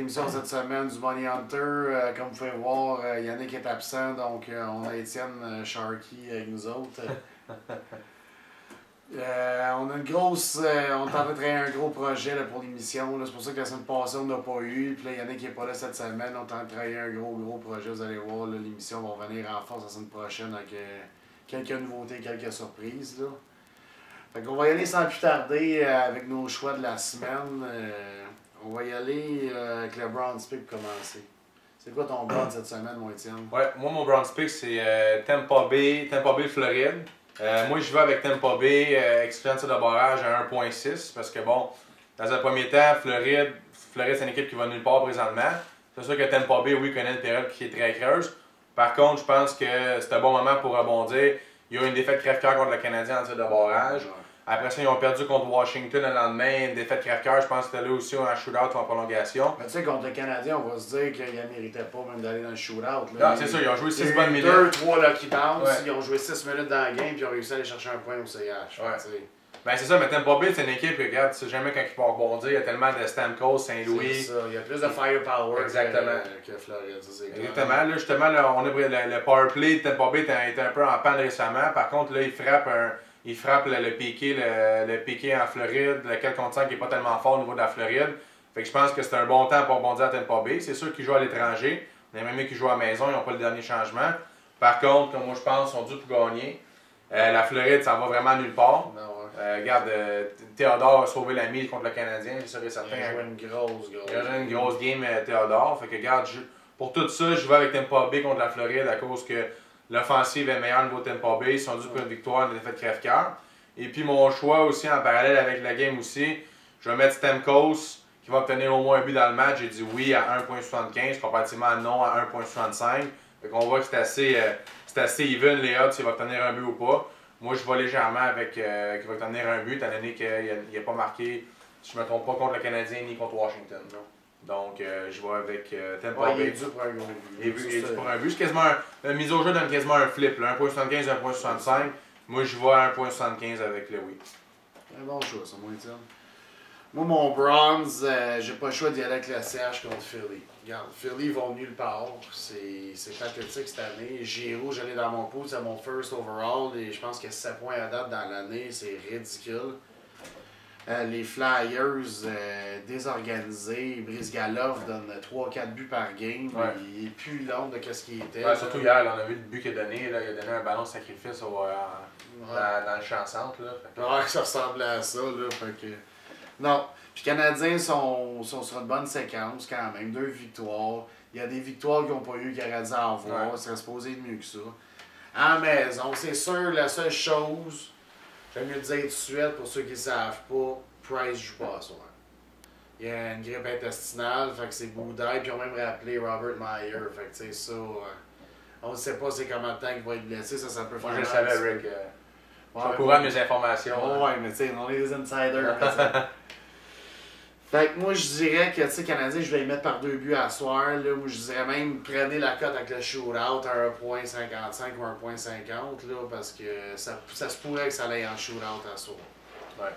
l'émission cette semaine du Money Hunter. Comme vous pouvez voir, Yannick est absent, donc on a Étienne Sharkey avec nous autres. On a une grosse. On est en train de travailler un gros projet là, pour l'émission. C'est pour ça que la semaine passée, on n'a pas eu. Puis là, Yannick n'est pas là cette semaine. On est en train de travailler un gros projet. Vous allez voir, l'émission va revenir en force la semaine prochaine avec quelques nouveautés, quelques surprises. Là. Fait qu'on va y aller sans plus tarder avec nos choix de la semaine. On va y aller avec le Bronze Pick pour commencer. C'est quoi ton bronze cette semaine, mon Étienne? Ouais, moi, mon Bronze Pick, c'est Tampa Bay, Floride. Moi, je vais avec Tampa Bay, excluant de barrage à 1.6 parce que, bon, dans un premier temps, Floride c'est une équipe qui va nulle part présentement. C'est sûr que Tampa Bay, oui, connaît une période qui est très creuse. Par contre, je pense que c'est un bon moment pour rebondir. Il y a eu une défaite crève-cœur contre le Canadien en tir de barrage. Après ça, ils ont perdu contre Washington le lendemain. Une défaite crève-cœur, je pense que c'était là aussi un shootout ou en prolongation. Mais tu sais, contre le Canadien, on va se dire qu'ils ne méritaient pas même d'aller dans le shootout. Non, c'est ça, ils ont joué 6 bonnes minutes. 2-3 Lucky Bounce, ouais. Ils ont joué 6 minutes dans la game puis ils ont réussi à aller chercher un point au CH. Ouais. Ben c'est ça, mais Tampa Bay, c'est une équipe, regarde, tu sais jamais quand ils vont rebondir, il y a tellement de Stamkos, Saint-Louis. C'est ça, il y a plus de firepower que Floride, ça c'est clair. Exactement, là justement, là, on a le power play de Tampa Bay était un peu en panne récemment. Par contre, là, il frappe le piqué en Floride, lequel on sent qui n'est pas tellement fort au niveau de la Floride. Fait que je pense que c'est un bon temps pour rebondir à Tampa Bay. C'est sûr qu'ils jouent à l'étranger. On a même qui jouent à la maison, ils n'ont pas le dernier changement. Par contre, comme moi je pense, ils sont dû pour gagner. La Floride, ça va vraiment nulle part. Non, ouais. Regarde, Théodore a sauvé la mise contre le Canadien, je serais certain. Il a joué une grosse game, Théodore. Fait que regarde, pour tout ça, je vais avec Tampa Bay contre la Floride à cause que l'offensive est meilleure au niveau de Tampa Bay. Ils sont dû pour une victoire, une défaite crève-cœur. Et puis mon choix aussi en parallèle avec la game aussi, je vais mettre Stamkos qui va obtenir au moins un but dans le match. J'ai dit oui à 1.75 comparativement à non à 1.65. Fait qu'on voit que c'est assez even les odds s'il va obtenir un but ou pas. Moi, je vais légèrement avec qu'il va obtenir un but, étant donné qu'il n'a pas marqué, si je ne me trompe pas, contre le Canadien ni contre Washington. Non. Donc, je vais avec Tampa Bay. Il est dû pour un gros but. Il est dû pour un but. C'est quasiment la mise au jeu donne quasiment un flip. 1.75, 1.65. Moi, je vais à 1.75 avec le oui. Un bon choix, ça, moi, Étienne. Moi, mon bronze, j'ai pas le choix d'y aller avec la CH contre Philly. Regarde, Philly vont nulle part. C'est pathétique cette année. Giroud, j'allais dans mon pool, c'est mon first overall. Et je pense que 7 points à date dans l'année, c'est ridicule. Les Flyers, désorganisés. Brizgalov donne 3-4 buts par game. Ouais. Il est plus long de ce qu'il était. Ouais, surtout hier, on a vu le but qu'il a donné. Là, il a donné un ballon de sacrifice dans le champ centre. Là. Ouais, ça ressemblait à ça. Là, fait que... Non. Puis les Canadiens sont sur une bonne séquence quand même. 2 victoires. Il y a des victoires qu'ils n'ont pas eu, qu'ils auraient dû avoir. Ça serait supposé être mieux que ça. En maison, c'est sûr, la seule chose, j'aime mieux le dire tout de suite pour ceux qui ne savent pas, Price joue pas ce soir. Il y a une grippe intestinale, fait que c'est Boudaille, puis ils ont même rappelé Robert Meyer. Fait que tu sais, ça, on ne sait pas c'est combien de temps qu'il va être blessé, ça peut faire Moi, je mal. savais, Rick. Je suis au courant de mes informations. Ouais, mais tu sais, on est des insiders. Fait que moi, je dirais que, tu sais, Canadien, je vais les mettre par 2 buts à soir. Là, moi, je dirais même, prenez la cote avec le shootout à 1.55 ou 1.50, là, parce que ça se pourrait que ça aille en shootout à soir. Ouais.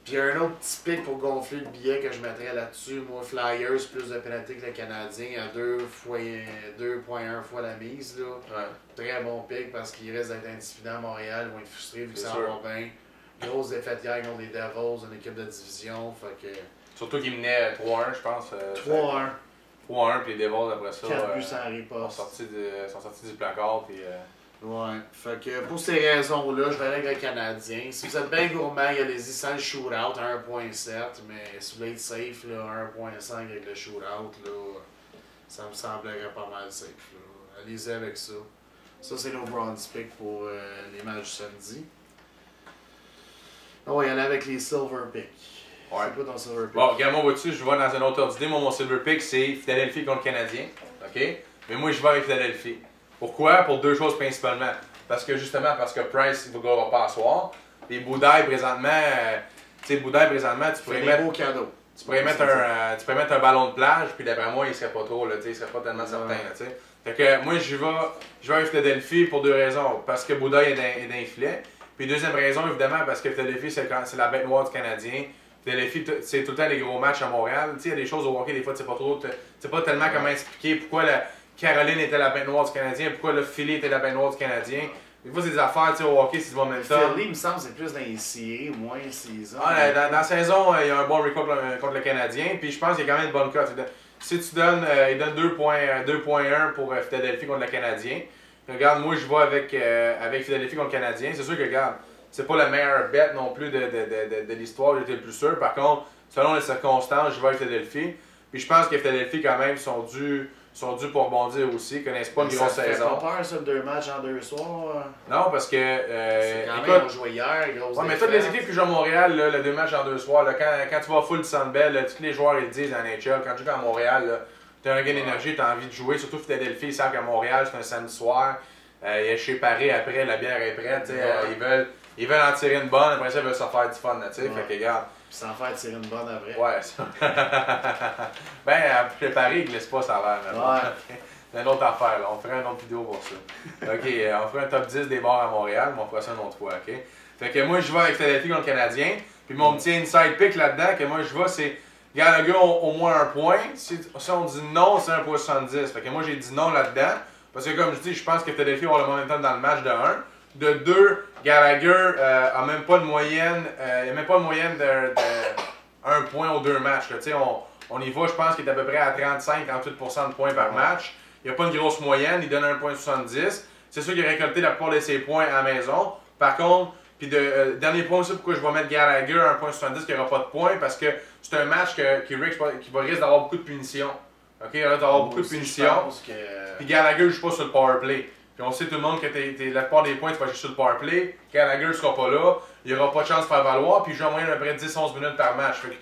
Puis il y a un autre petit pic pour gonfler le billet que je mettrais là-dessus. Moi, Flyers, plus de pénalité que le Canadien, à 2.1 fois la mise, là. Ouais. Très bon pic parce qu'il reste d'être indiscipliné à Montréal, ils vont être frustrés vu que ça va bien. Grosse défaite hier contre les Devils, une équipe de division, fait que... Surtout qu'ils menaient 3-1, je pense. 3-1. 3-1, puis les Devils, après ça, 4 buts sans riposte. sont sortis du placard. Puis, Ouais. Fait que pour ces raisons-là, je vais aller avec le Canadien. Si vous êtes bien gourmand, allez-y sans le shootout à 1.7. Mais si vous voulez être safe, là, 1.5 avec le shootout, là, ça me semblerait pas mal safe. Là. Allez-y avec ça. Ça, c'est nos bronze pick pour les matchs du samedi. On va y aller avec les silver picks. Ouais. C'est quoi ton silver pick? Bon, regarde, moi, vois-tu, je vais dans un autre ordre d'idée. Moi, mon silver pick, c'est Philadelphie contre le Canadien. OK? Mais moi, je vais avec Philadelphie. Pourquoi? Pour 2 choses principalement. Parce que Price ne va pas asseoir. Et Boudaille, présentement, tu pourrais mettre. Beau cadeau. Tu pourrais mettre un ballon de plage, puis d'après moi, il serait pas trop, là, il serait pas tellement certain. Là, fait que moi, je vais avec Philadelphie pour 2 raisons. Parce que Boudaille est dans les filets. Puis deuxième raison, évidemment, parce que Philadelphie, c'est la bête noire du Canadien. Philadelphie, c'est tout le temps des gros matchs à Montréal. Il y a des choses au hockey, des fois, tu sais pas tellement comment expliquer pourquoi la Caroline était la bête noire du Canadien, pourquoi le Philly était la bête noire du Canadien. Des fois, c'est des affaires, tu sais, au hockey, c'est du momentum. Philly, il me semble, c'est plus dans les séries, moins saison. Dans la saison, il y a un bon record contre le Canadien, puis je pense qu'il y a quand même une bonne cote. Si tu donnes, il donne 2.1 pour Philadelphie contre le Canadien. Regarde, moi, je vais avec Philadelphie contre le Canadien. C'est sûr que, regarde, c'est pas la meilleure bet non plus de l'histoire, j'étais le plus sûr. Par contre, selon les circonstances, je vais avec Philadelphie. Puis je pense que Philadelphie, quand même, sont dus pour rebondir aussi. Ils connaissent pas une grosse saison. Ça fait pas peur, ça, 2 matchs en 2 soirs? Non, parce que. C'est quand même, on jouait hier, grosse mais toutes les équipes qui jouent à Montréal, là, le 2 matchs en 2 soirs, là, quand tu vas full Sunbelt, tous les joueurs ils disent en NHL, quand tu joues à Montréal, tu as un gain d'énergie, tu as envie de jouer. Surtout Philadelphie, ils savent qu'à Montréal, c'est un samedi soir. Il est chez Paris après, la bière est prête. Ils veulent en tirer une bonne, après ça, ils veulent se faire du fun. Fait que, regarde. Puis s'en faire tirer une bonne après. Ouais, ça. Ben, chez Paris, ils glissent pas, ça a l'air. Ouais. C'est une autre affaire, là. On ferait une autre vidéo pour ça. OK, on ferait un top 10 des bars à Montréal, mais on fera ça une autre fois, OK? Fait que moi, je vais avec Philadelphie contre le Canadien. Puis mon petit inside pick là-dedans, que moi, je vais, c'est Gallagher au moins 1 point. Si on dit non, c'est 1.70. Fait que moi, j'ai dit non là-dedans. Parce que comme je dis, je pense que Philadelphie va avoir le momentum dans le match de 1. De 2, Gallagher a même pas de moyenne. Il n'y a même pas de moyenne de 1 point aux 2 matchs. On y va, je pense qu'il est à peu près à 35-38% de points par match. Il n'y a pas une grosse moyenne, il donne 1.70. C'est sûr qu'il a récolté la plupart de ses points à la maison. Par contre, puis dernier point aussi, pourquoi je vais mettre Gallagher à 1.70 qui n'aura pas de points, parce que c'est un match qui risque d'avoir beaucoup de punitions. OK, il risque d'avoir beaucoup de punitions. Puis Gallagher ne joue pas sur le powerplay. Puis on sait tout le monde que la plupart des points, tu vas jouer sur le powerplay. Gallagher ne sera pas là. Il n'y aura pas de chance de faire valoir. Puis il joue en moyenne à peu près 10-11 minutes par match. Fait que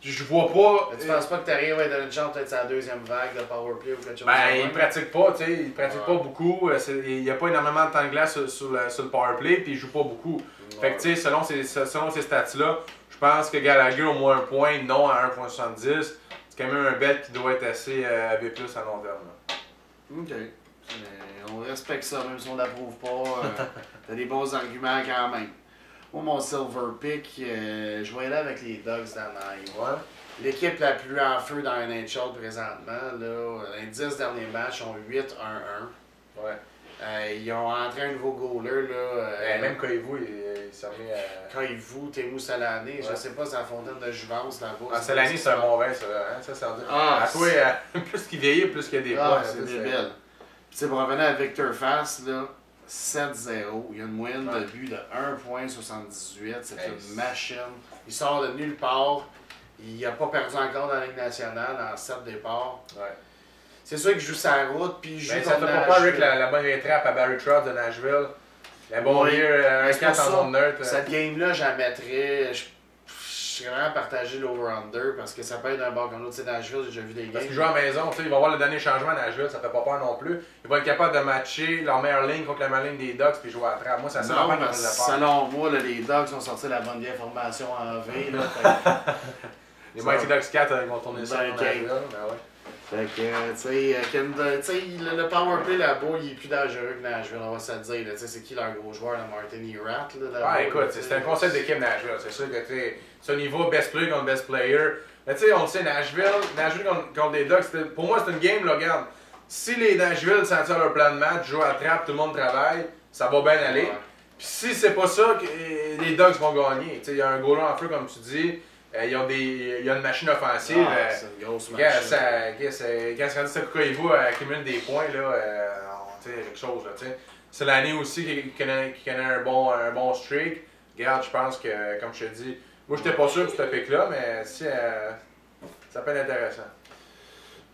je vois pas. Mais tu penses pas que t'arrives à donner une chance peut-être sa deuxième vague de powerplay ou quelque chose? Ben, il pratique pas, tu sais. Il pratique pas beaucoup. Il n'y a pas énormément de temps de glace sur le powerplay. Puis il joue pas beaucoup. Fait que tu sais, selon ces stats-là, je pense que Gallagher au moins 1 point, non à 1.70. C'est quand même un bet qui doit être assez B+ à long terme. Là. OK. On respecte ça, même si on l'approuve pas. T'as des bons arguments quand même. Moi, mon silver pick, je vais aller avec les Ducks d'Anaheim. Ouais. L'équipe la plus en feu dans la NHL présentement, là, les 10 derniers matchs ont 8-1-1. Ouais. Ils ont entré un nouveau goaler. Là, même Koivu, il s'est remis à... Koivu, Teemu Selanne, je sais pas si c'est la fontaine de Juvence là-bas. Ah, Selanne, c'est un bon vin, ça. Hein? Ça, c'est à toi, plus qu'il vieillit, plus qu'il y a des points. C'est débile. Puis pour revenir à Victor Fast, là, 7-0. Il y a une moyenne de but de 1.78. C'est une machine. Il sort de nulle part. Il n'a pas perdu encore dans la Ligue nationale en 7 départs. Ouais. C'est sûr qu'il joue sa route, puis il joue ça fait pas peur avec la bonne trappe à Barry Trotz de Nashville. La bonne un 4 en zone neutre. Cette game-là, j'en mettrais. Je suis vraiment partagé l'over-under parce que ça peut être un bord comme l'autre. Tu sais, Nashville, j'ai déjà vu des games. Parce qu'ils jouent à la maison, ils vont avoir le dernier changement à Nashville, ça fait pas peur non plus. Ils vont être capables de matcher leur meilleure ligne contre la meilleure ligne des Ducks puis jouer à la trappe. Moi, ça sert non, parce que selon moi, là, les Ducks ont sorti la bonne vieille formation en V. Là, les Mighty Ducks 4, ils vont tourner ça à Nashville. Fait que, tu sais, le powerplay là-bas, il est plus dangereux que Nashville, on va se le dire. Tu sais, c'est qui leur gros joueur, le Martin Erat? Ah, écoute, c'est un concept d'équipe Nashville. C'est sûr que c'est au niveau best player contre best player. Mais tu sais, on le sait, Nashville contre les Ducks, pour moi, c'est une game, là, regarde. Si les Nashville sentent leur plan de match, jouent à la trappe, tout le monde travaille, ça va bien aller. Puis si c'est pas ça, les Ducks vont gagner. Il y a un gros lot en feu, comme tu dis. Il y a une machine offensive. C'est une grosse machine. Quand c'est rendu ça, Koivu accumule des points, là, quelque chose. C'est l'année aussi qui connaît un bon streak. Regarde, je pense que, comme je te dis, moi j'étais pas sûr de ce pick-là, mais si, ça peut être intéressant.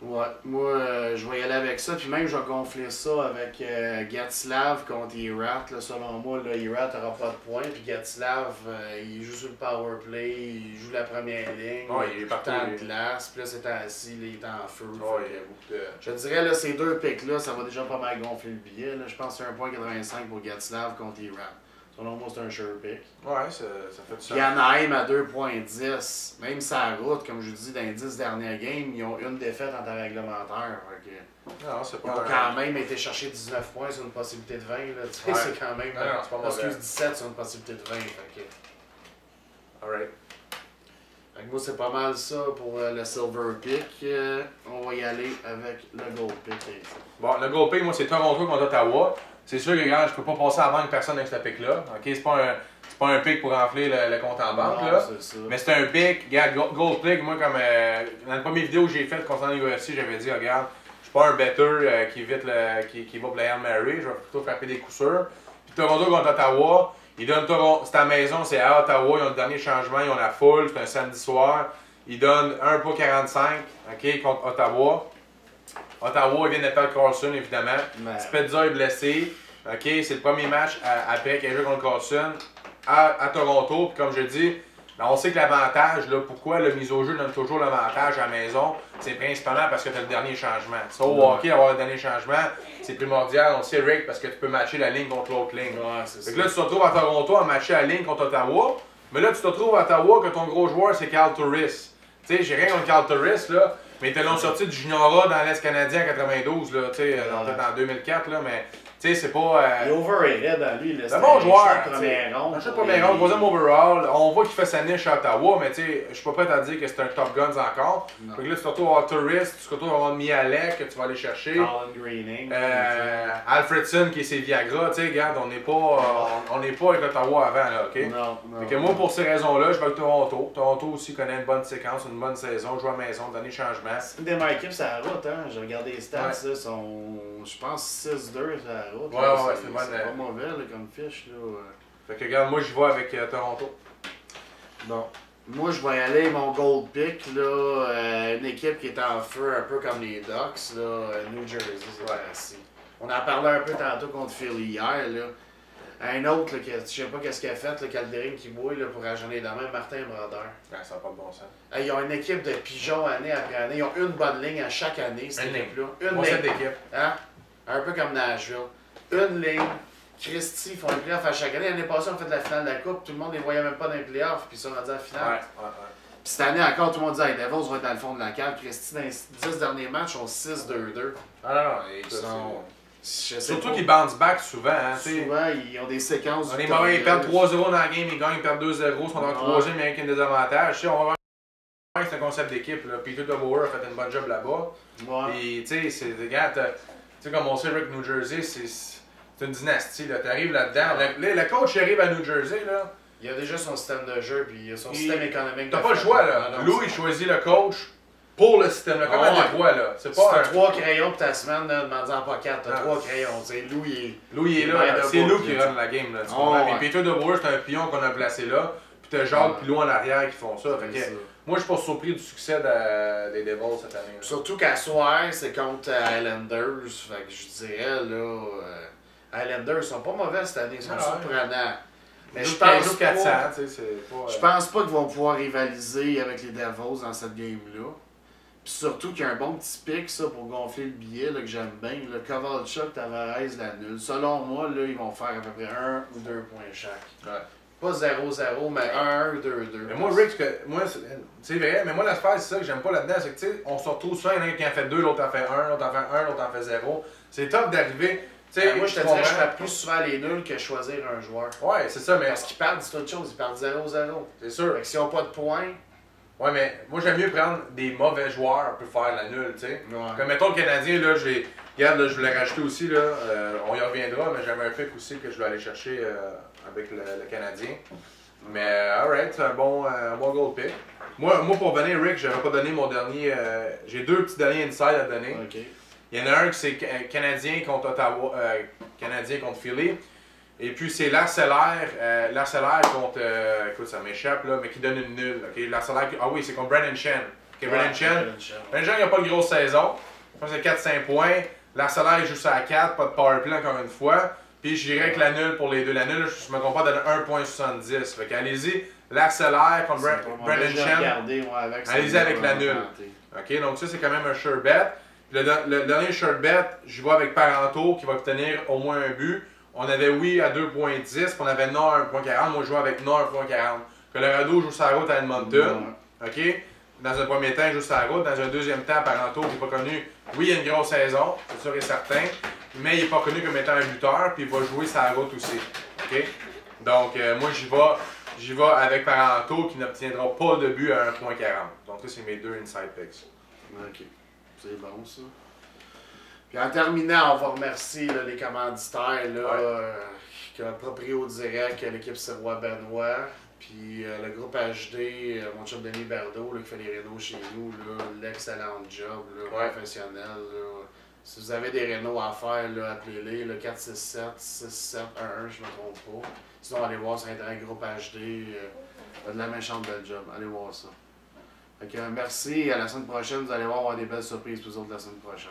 Ouais, moi je vais y aller avec ça, puis même je vais gonfler ça avec Gatslav contre Erat. Selon moi, Erat n'aura pas de points, puis Gatslav il joue sur le power play, il joue la première ligne, il est partout de glace, puis là c'est assis, il est en feu. Ouais, je dirais là, ces deux picks-là, ça va déjà pas mal gonfler le billet. Là. Je pense que c'est 1.85 pour Gatslav contre Erat. Selon moi, c'est un sure pick. Ouais, ça fait du sens. Puis Anaheim à 2.10. Même sa route, comme je vous dis, dans les 10 dernières games, ils ont une défaite en temps réglementaire. Non, c'est pas ils ont quand même été chercher 19 points sur une possibilité de 20. C'est quand même. Non, c'est pas mauvais. Excuse, 17 sur une possibilité de 20. Alright. Fait que moi, c'est pas mal ça pour le Silver Pick. On va y aller avec le Gold Pick. Bon, le Gold Pick, moi, c'est Toronto contre Ottawa. C'est sûr que, regarde, je peux pas passer avant que personne avec ce pick-là. OK? C'est pas un pick pour remplir le compte en banque, non, là. Ça. Mais c'est un pick. Regarde, Gold Pick, moi, comme dans la première vidéo que j'ai faite concernant l'UFC, j'avais dit, regarde, je suis pas un better qui va pour la Hail Mary. Je vais plutôt frapper des coups sûrs. Puis Toronto contre Ottawa, ils donnent Toronto. C'est à la maison, c'est à Ottawa. Ils ont le dernier changement, ils ont la foule. C'est un samedi soir. Ils donnent 1,45 OK, contre Ottawa. Ottawa, ils viennent de perdre Carlson, évidemment. Spezza est blessé. OK, c'est le premier match après qu'il a joué contre Carlson à Toronto. Puis comme je dis, ben on sait que l'avantage, pourquoi le mise au jeu donne toujours l'avantage à la maison, c'est principalement parce que tu as le dernier changement. Ça, au hockey, avoir le dernier changement, c'est primordial. On sait, Rick, parce que tu peux matcher la ligne contre l'autre ligne. Ouais, fait que là, tu te retrouves à Toronto à matcher la ligne contre Ottawa. Mais là, tu te retrouves à Ottawa que ton gros joueur, c'est Carl Turris. Tu sais, j'ai rien contre Carl Turris, là. Mais ils te l'ont sorti du Juniora dans l'Est canadien en 92, là, tu sais, peut-être en 2004, là, mais tu sais, c'est pas... Il est overrated dans lui, là. C'est un bon joueur, un premier round. troisième overall. On voit qu'il fait sa niche à Ottawa, mais tu sais, je suis pas prêt à dire que c'est un top guns encore. Fait que là, tu te retrouves à avoir Tourist, tu te retrouves à avoir Mialek, que tu vas aller chercher. Colin Greening. Alfredson, qui est ses Viagra, tu sais, regarde, on n'est pas avec Ottawa avant, là, OK? Non. Fait que moi, pour ces raisons-là, je vais avec Toronto. Toronto aussi connaît une bonne séquence, une bonne saison, joue à la maison, dernier changement. C'est une des meilleures équipes sur la route, hein. J'ai regardé les stats, là, sont, je pense, 6-2 sur la route. Ouais, c'est pas mauvais, là, comme fiche, là. Fait que regarde, moi, j'y vais avec Toronto. Bon. Moi, je vais y aller, mon Gold Pick, là, une équipe qui est en feu, un peu comme les Ducks, là, New Jersey, c'est assis. On en parlait un peu tantôt contre Philly hier, là. Un autre, là, je sais pas qu'est-ce qu'il a fait, le Calderine qui bouille là, pour rajeunir la main, Martin Brodeur. Ouais, ça n'a pas de bon sens. Ils ont une équipe de pigeons année après année. Ils ont une bonne ligne à chaque année, cette équipe-là. Une ligne. D'équipe. Hein? Un peu comme Nashville. Une ligne. Christy font les playoffs à chaque année. L'année passée, on fait de la finale de la Coupe. Tout le monde ne les voyait même pas dans les playoffs, puis ils sont rendus à la finale. Ouais. Puis cette année encore, tout le monde dit hey, Devils vont être dans le fond de la carte. Christy, dans les 10 derniers matchs, ont 6-2-2. Ah non, surtout qu'ils bounce back souvent. Hein, souvent, ils ont des séquences. On est mauvais, ils perdent 3-0 dans la game, ils gagnent, ils perdent 2-0, ils sont dans le troisième, mais avec un désavantage. Tu sais, on va voir c'est un concept d'équipe. Peter DeBoer a fait une bonne job là-bas. Ouais. Puis, tu sais, c'est des gars, tu sais, comme on sait, Rick, New Jersey, c'est une dynastie. Tu arrives là-dedans. Le coach arrive à New Jersey, là. Il a déjà son système de jeu, puis il a son système économique. T'as pas le choix, là. Lou, il choisit le coach pour le système, là. Comme à Détroit, là. C'est pas. T'as 3 crayons pour ta semaine, là, demande-en pas 4. T'as 3 crayons. T'sais, Lou, il est là. C'est Lou qui run la game, là. Tu comprends? Mais Peter DeBoer, c'est un pion qu'on a placé là. Puis t'as Jacques puis Lou en arrière qui font ça. Fait que, moi, je suis pas surpris du succès des Devils cette année. Surtout qu'à soir, c'est contre Islanders. Fait que je dirais, là. Islanders sont pas mauvais cette année. Ils sont surprenants. Mais je pense pas, je pense pas qu'ils vont pouvoir rivaliser avec les Devils dans cette game-là. Puis surtout qu'il y a un bon petit pic ça, pour gonfler le billet là, que j'aime bien. Le Kovalchuk, Tavares, la nulle. Selon moi, là, ils vont faire à peu près 1 ou 2 points chaque. Ouais. Pas 0-0, mais 1, 2, 2. Mais moi, Rick, c'est vrai, mais moi, l'affaire, c'est ça que j'aime pas là-dedans, c'est que, tu sais, on se retrouve souvent, il y en a qui en fait 2, l'autre en fait 1, l'autre en fait 1, l'autre en fait 0. C'est top d'arriver. Moi, je te dirais, je ferais plus souvent les nuls que choisir un joueur. Ouais, c'est ça, mais. Parce qu'ils perdent, c'est autre chose, ils perdent 0-0. C'est sûr. Fait que s'ils n'ont pas de points. Ouais, mais moi, j'aime mieux prendre des mauvais joueurs pour faire la nulle, tu sais. Ouais. Comme mettons le Canadien, là, regarde, là, je voulais rajouter aussi, là, on y reviendra, mais j'avais un pick aussi que je vais aller chercher avec le Canadien. Mais, alright, c'est un bon gold pick. Moi, pour venir, Rick, j'avais pas donné mon dernier. J'ai 2 petits derniers insides à donner. Okay. Il y en a un qui c'est Canadien contre Ottawa, Canadien contre Philly. Et puis c'est Larcellaire contre, écoute ça m'échappe là, mais qui donne une nulle. Okay? Larcellaire, ah oui, c'est contre Brennan Chen. Okay, Brennan Chen il n'a pas une grosse saison. Je pense que c'est 4-5 points. Larcellaire joue ça à 4, pas de powerplay encore une fois. Puis je dirais que la nulle pour les deux. La nulle, je me trompe pas, donne 1.70. Fait qu'allez-y, Larcellaire contre Brennan Chen. Allez-y avec la nulle. Ok, donc ça c'est quand même un sure bet. Le dernier short bet, je vais avec Parenteau qui va obtenir au moins un but. On avait oui à 2.10, puis on avait non à 1.40. Moi, je joue avec non à 1.40. Colorado joue sa route à Edmonton. OK? Dans un premier temps, il joue sa route. Dans un deuxième temps, Parenteau, qui n'est pas connu. Oui, il y a une grosse saison, c'est sûr et certain. Mais il n'est pas connu comme étant un buteur, puis il va jouer sa route aussi. OK? Donc, moi, j'y vais j'y vais avec Parenteau qui n'obtiendra pas de but à 1,40. Donc ça, c'est mes 2 inside picks. Ok, c'est bon ça. Puis en terminant, on va remercier là, les commanditaires qui ont Proprio Direct, l'équipe Sirois Benoît, puis le groupe HD, mon chum Denis Berdo qui fait les rénaux chez nous, l'excellent job professionnel. Là. Si vous avez des rénaux à faire, appelez-les, 467-6711, je ne me trompe pas. Sinon, allez voir sur Internet Groupe HD, de la méchante belle job, allez voir ça. Fait que, merci, à la semaine prochaine, vous allez voir, on va avoir des belles surprises pour vous autres la semaine prochaine.